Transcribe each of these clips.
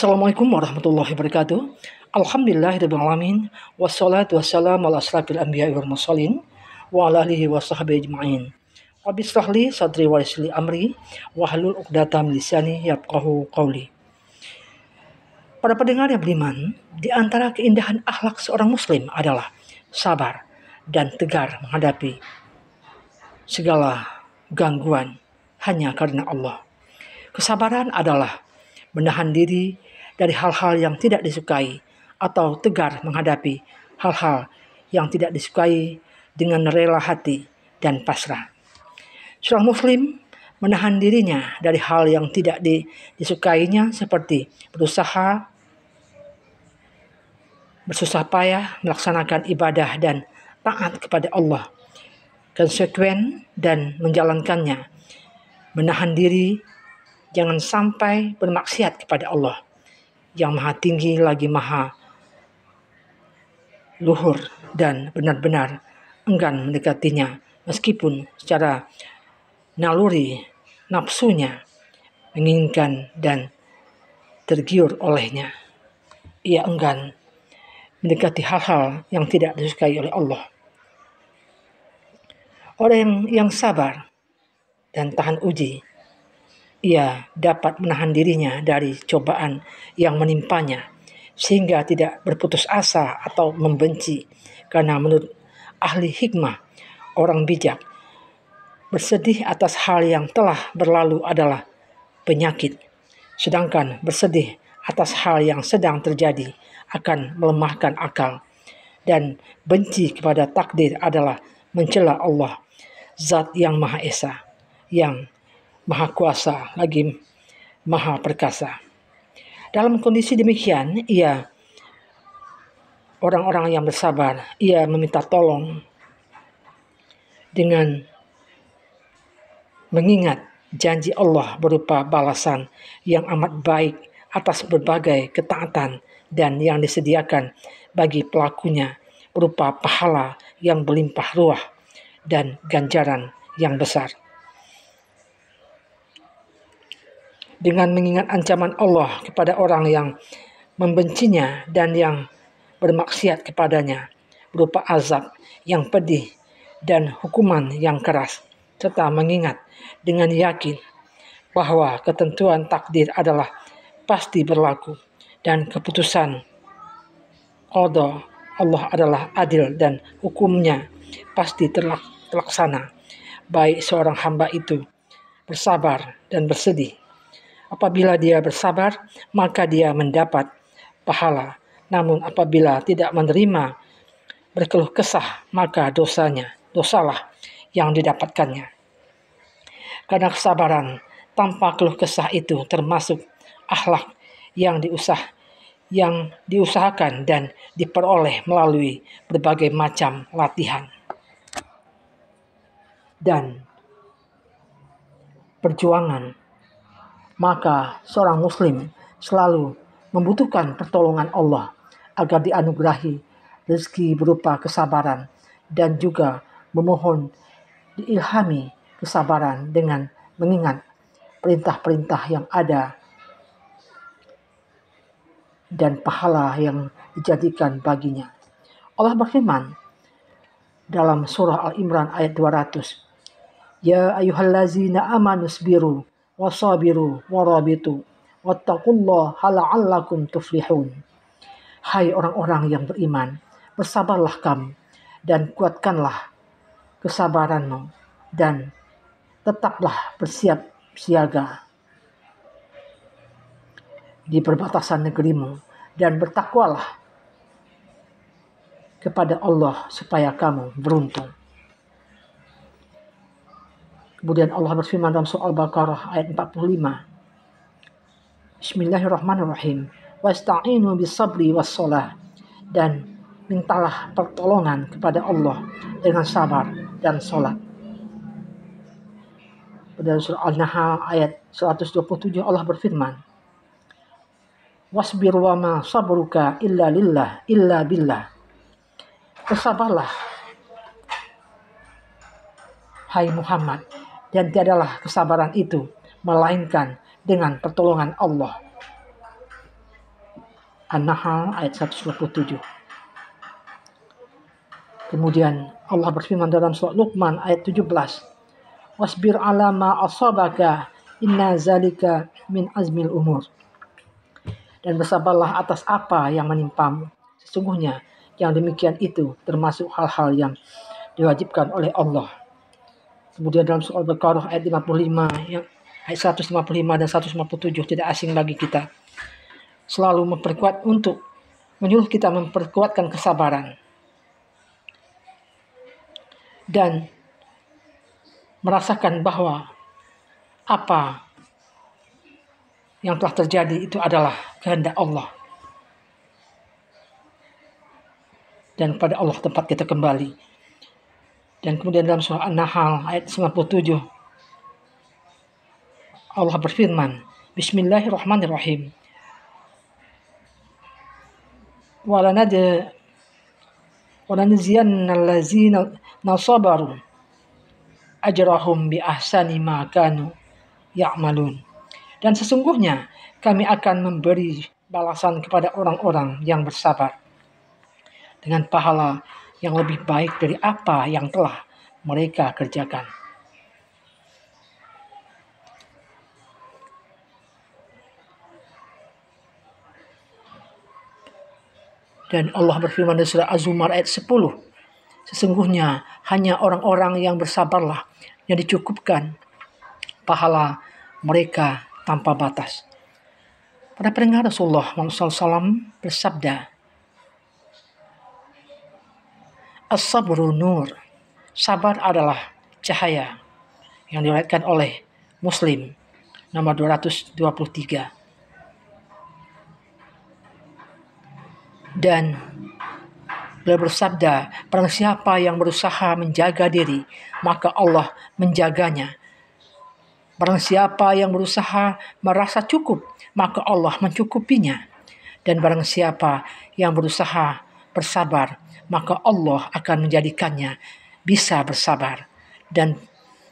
Assalamualaikum warahmatullahi wabarakatuh. Alhamdulillahirrahmanirrahim. Wassalatu wassalamu ala asrafil anbiya'i wal mursalin wa ala alihi wa sahbihi ajma'in. Rabbi shrah li sadri wa yassir li amri wahlul 'uqdatam min lisani yafqahu qawli. Para pendengar yang beriman, di antara keindahan akhlak seorang muslim adalah sabar dan tegar menghadapi segala gangguan hanya karena Allah. Kesabaran adalah menahan diri dari hal-hal yang tidak disukai atau tegar menghadapi hal-hal yang tidak disukai dengan rela hati dan pasrah. Seorang muslim menahan dirinya dari hal yang tidak disukainya seperti bersusah payah melaksanakan ibadah dan taat kepada Allah, konsekuen dan menjalankannya, menahan diri jangan sampai bermaksiat kepada Allah yang maha tinggi lagi maha luhur dan benar-benar enggan mendekatinya meskipun secara naluri nafsunya menginginkan dan tergiur olehnya. Ia enggan mendekati hal-hal yang tidak disukai oleh Allah. Orang yang sabar dan tahan uji, ia dapat menahan dirinya dari cobaan yang menimpanya sehingga tidak berputus asa atau membenci, karena menurut ahli hikmah, orang bijak, bersedih atas hal yang telah berlalu adalah penyakit, sedangkan bersedih atas hal yang sedang terjadi akan melemahkan akal, dan benci kepada takdir adalah mencela Allah, Zat yang Maha Esa, yang Maha Kuasa lagi Maha Perkasa. Dalam kondisi demikian, orang-orang yang bersabar, ia meminta tolong dengan mengingat janji Allah berupa balasan yang amat baik atas berbagai ketaatan dan yang disediakan bagi pelakunya berupa pahala yang berlimpah ruah dan ganjaran yang besar. Dengan mengingat ancaman Allah kepada orang yang membencinya dan yang bermaksiat kepadanya berupa azab yang pedih dan hukuman yang keras, serta mengingat dengan yakin bahwa ketentuan takdir adalah pasti berlaku dan keputusan qada Allah adalah adil dan hukumnya pasti terlaksana, baik seorang hamba itu bersabar dan bersedih. Apabila dia bersabar, maka dia mendapat pahala. Namun apabila tidak menerima, berkeluh kesah, maka dosalah yang didapatkannya. Karena kesabaran tanpa keluh kesah itu termasuk akhlak yang diusahakan dan diperoleh melalui berbagai macam latihan dan perjuangan. Maka seorang muslim selalu membutuhkan pertolongan Allah agar dianugerahi rezeki berupa kesabaran, dan juga memohon diilhami kesabaran dengan mengingat perintah-perintah yang ada dan pahala yang dijadikan baginya. Allah berfirman dalam surah Al-Imran ayat 200, Ya ayyuhallazina amanu sabiru wasabiru warabitu wattaqullaha la'allakum tuflihun. Hai orang-orang yang beriman, bersabarlah kamu dan kuatkanlah kesabaranmu dan tetaplah bersiap siaga di perbatasan negerimu, dan bertakwalah kepada Allah supaya kamu beruntung. Kemudian Allah berfirman dalam surah Al-Baqarah ayat 45. Bismillahirrahmanirrahim. Wasta'inu bis-sabri was-shalah. Dan mintalah pertolongan kepada Allah dengan sabar dan salat. Pada surah Al-Nahl ayat 127 Allah berfirman, Wasbir wa ma sabruka illa billah. Bersabarlah, hai Muhammad, dan tiadalah kesabaran itu melainkan dengan pertolongan Allah. An-Nahl ayat 197. Kemudian Allah berfirman dalam surat Luqman ayat 17. Wasbir ala ma asabaka inna zalika min azmil umur. Dan bersabarlah atas apa yang menimpamu. Sesungguhnya yang demikian itu termasuk hal-hal yang diwajibkan oleh Allah. Kemudian dalam surah Al-Baqarah ayat 55, ayat 155 dan 157 tidak asing bagi kita. Selalu menyuruh kita memperkuatkan kesabaran dan merasakan bahwa apa yang telah terjadi itu adalah kehendak Allah. Dan pada Allah tempat kita kembali. Dan kemudian dalam surah An-Nahl ayat 97 Allah berfirman, Bismillahirrahmanirrahim. Walanajziyanna allazina nasabaru ajrahum bi ahsani ma kanu ya'malun. Dan sesungguhnya kami akan memberi balasan kepada orang-orang yang bersabar dengan pahala yang lebih baik dari apa yang telah mereka kerjakan. Dan Allah berfirman di surah Az-Zumar ayat 10. Sesungguhnya hanya orang-orang yang bersabarlah yang dicukupkan pahala mereka tanpa batas. Pada pendengar Rasulullah SAW bersabda, As-sabru nur. Sabar adalah cahaya. Yang diriwayatkan oleh Muslim nomor 223. Dan beliau bersabda, barang siapa yang berusaha menjaga diri, maka Allah menjaganya. Barang siapa yang berusaha merasa cukup, maka Allah mencukupinya. Dan barang siapa yang berusaha bersabar, maka Allah akan menjadikannya bisa bersabar. Dan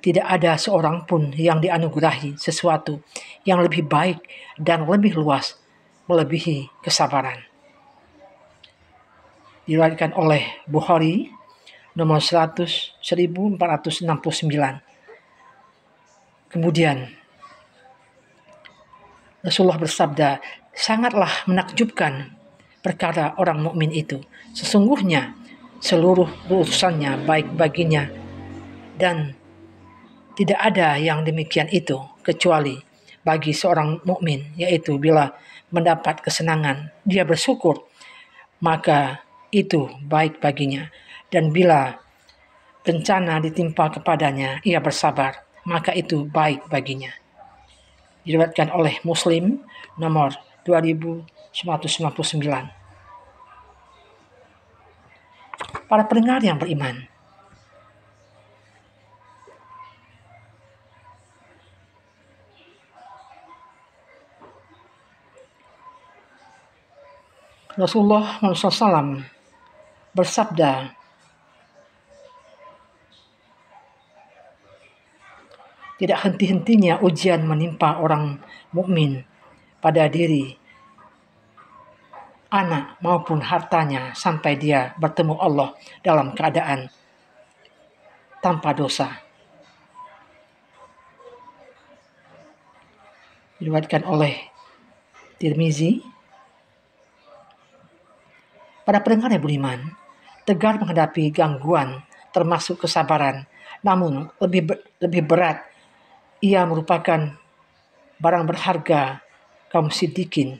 tidak ada seorang pun yang dianugerahi sesuatu yang lebih baik dan lebih luas melebihi kesabaran. Diriwayatkan oleh Bukhari nomor 1469. Kemudian Rasulullah bersabda, sangatlah menakjubkan perkara orang mukmin itu. Sesungguhnya seluruh urusannya baik baginya dan tidak ada yang demikian itu kecuali bagi seorang mukmin, yaitu bila mendapat kesenangan dia bersyukur, maka itu baik baginya. Dan bila bencana ditimpa kepadanya, ia bersabar, maka itu baik baginya. Diriwayatkan oleh Muslim nomor 2999. Para pendengar yang beriman, Rasulullah SAW bersabda, tidak henti-hentinya ujian menimpa orang mukmin pada diri, anak maupun hartanya sampai dia bertemu Allah dalam keadaan tanpa dosa. Diriwayatkan oleh Tirmizi. Pada pendengar yang beriman, tegar menghadapi gangguan termasuk kesabaran, namun lebih berat ia merupakan barang berharga kaum siddiqin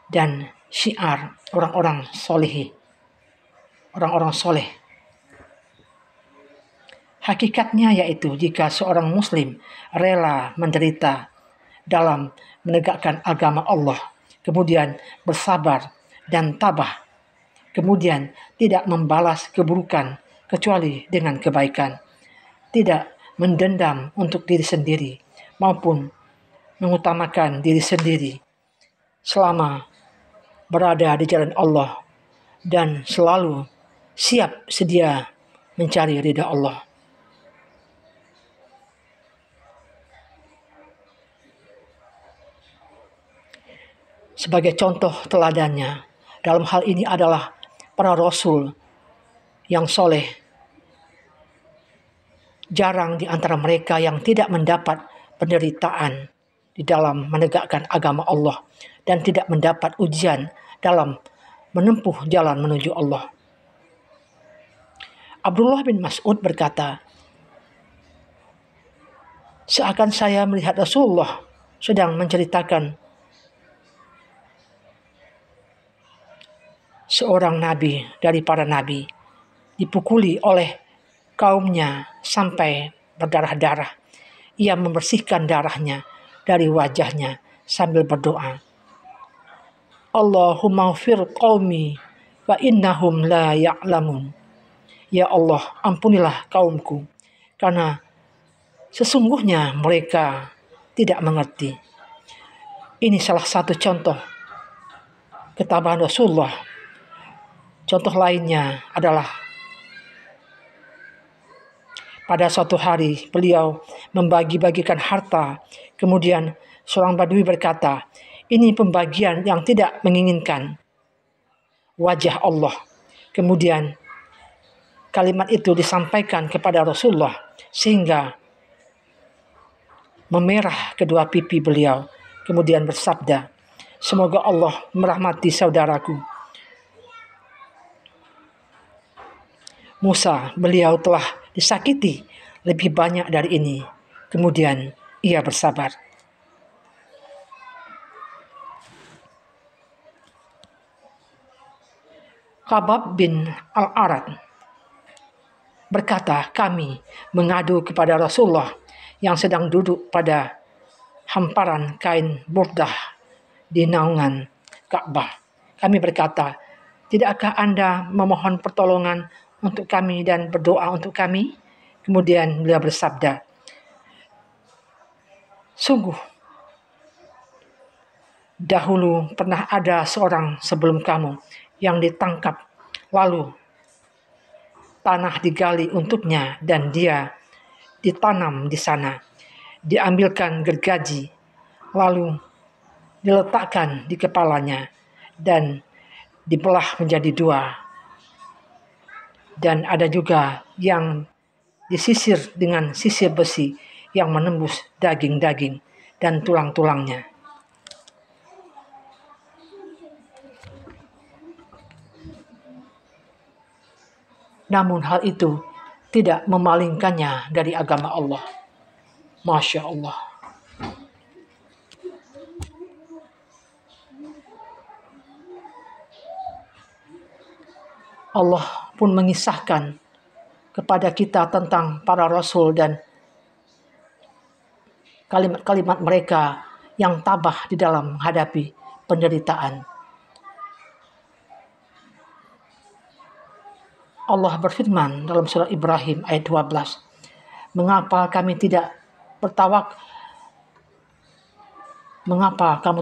dan syiar orang-orang soleh. Hakikatnya yaitu jika seorang muslim rela menderita dalam menegakkan agama Allah, kemudian bersabar dan tabah, kemudian tidak membalas keburukan kecuali dengan kebaikan, tidak mendendam untuk diri sendiri maupun mengutamakan diri sendiri selama berada di jalan Allah, dan selalu siap sedia mencari ridha Allah. sebagai contoh teladannya dalam hal ini adalah para rasul yang soleh. Jarang di antara mereka yang tidak mendapat penderitaan di dalam menegakkan agama Allah dan tidak mendapat ujian dalam menempuh jalan menuju Allah. Abdullah bin Mas'ud berkata, seakan saya melihat Rasulullah sedang menceritakan seorang nabi dari para nabi dipukuli oleh kaumnya sampai berdarah-darah. Ia membersihkan darahnya dari wajahnya sambil berdoa, Allahumma fir qaumi wa innahum la ya'lamun. Ya Allah, ampunilah kaumku karena sesungguhnya mereka tidak mengerti. Ini salah satu contoh ketabahan Rasulullah. Contoh lainnya adalah pada suatu hari beliau membagi-bagikan harta. Kemudian seorang Badui berkata, ini pembagian yang tidak menginginkan wajah Allah. Kemudian kalimat itu disampaikan kepada Rasulullah sehingga memerah kedua pipi beliau. Kemudian bersabda, semoga Allah merahmati saudaraku Musa, beliau telah disakiti lebih banyak dari ini. Kemudian ia bersabar. Khabbab bin Al-Arad berkata, kami mengadu kepada Rasulullah yang sedang duduk pada hamparan kain burdah di naungan Ka'bah. Kami berkata, tidakkah Anda memohon pertolongan untuk kami dan berdoa untuk kami? Kemudian beliau bersabda, sungguh dahulu pernah ada seorang sebelum kamu yang ditangkap, lalu tanah digali untuknya dan dia ditanam di sana. Diambilkan gergaji, lalu diletakkan di kepalanya dan dibelah menjadi dua. Dan ada juga yang disisir dengan sisir besi yang menembus daging-daging dan tulang-tulangnya. Namun hal itu tidak memalingkannya dari agama Allah. Masya Allah. Allah pun mengisahkan kepada kita tentang para rasul dan kalimat-kalimat mereka yang tabah di dalam menghadapi penderitaan. Allah berfirman dalam surah Ibrahim ayat 12, Mengapa kamu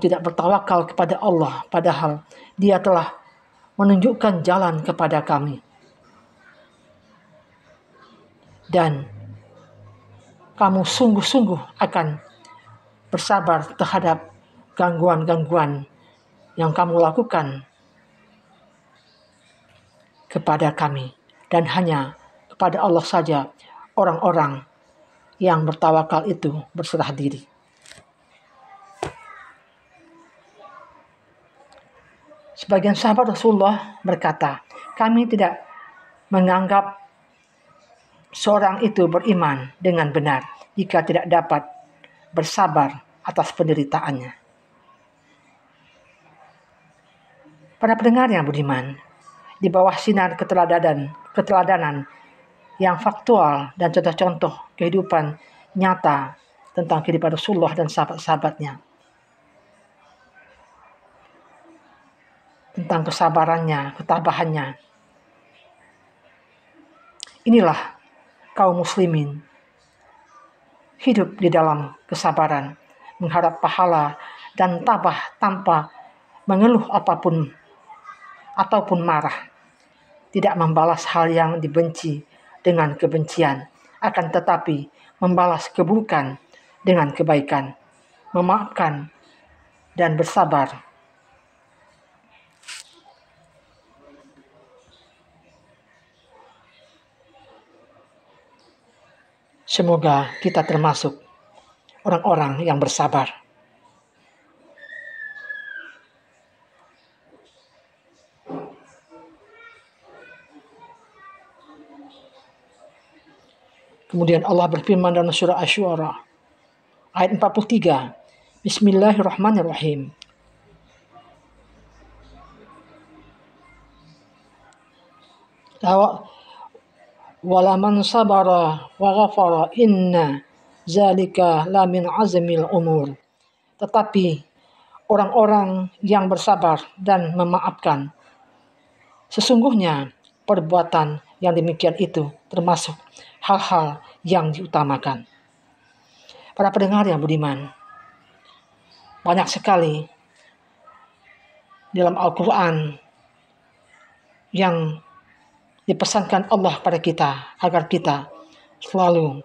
tidak bertawakal kepada Allah padahal Dia telah menunjukkan jalan kepada kami. Dan kamu sungguh-sungguh akan bersabar terhadap gangguan-gangguan yang kamu lakukan kepada kami. Dan hanya kepada Allah saja orang-orang yang bertawakal itu berserah diri. Sebagian sahabat Rasulullah berkata, kami tidak menganggap seorang itu beriman dengan benar jika tidak dapat bersabar atas penderitaannya. Para pendengar yang budiman, di bawah sinar keteladanan yang faktual dan contoh-contoh kehidupan nyata tentang kehidupan Rasulullah dan sahabat-sahabatnya, tentang kesabarannya, ketabahannya. Inilah kaum muslimin hidup di dalam kesabaran, mengharap pahala dan tabah tanpa mengeluh apapun ataupun marah. Tidak membalas hal yang dibenci dengan kebencian, akan tetapi membalas keburukan dengan kebaikan, memaafkan dan bersabar Semoga kita termasuk orang-orang yang bersabar. Kemudian Allah berfirman dalam surah Asy-Syu'ara ayat 43. Bismillahirrahmanirrahim. Walaman sabara wa ghafara inna zalika la min azmil umur. Tetapi orang-orang yang bersabar dan memaafkan, sesungguhnya perbuatan yang demikian itu termasuk hal-hal yang diutamakan. Para pendengar yang budiman, banyak sekali dalam Al-Quran yang dipesankan Allah pada kita agar kita selalu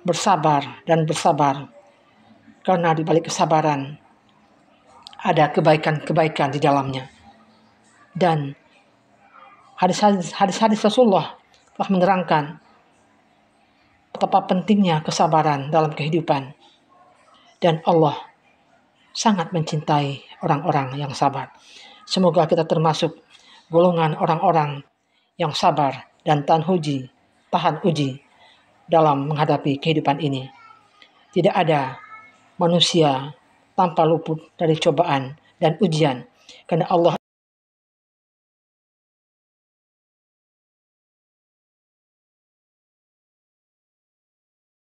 bersabar dan bersabar, karena di balik kesabaran ada kebaikan-kebaikan di dalamnya. Dan hadis-hadis Rasulullah telah menerangkan betapa pentingnya kesabaran dalam kehidupan, dan Allah sangat mencintai orang-orang yang sabar. Semoga kita termasuk golongan orang-orang yang sabar dan tahan uji dalam menghadapi kehidupan ini. Tidak ada manusia tanpa luput dari cobaan dan ujian, karena Allah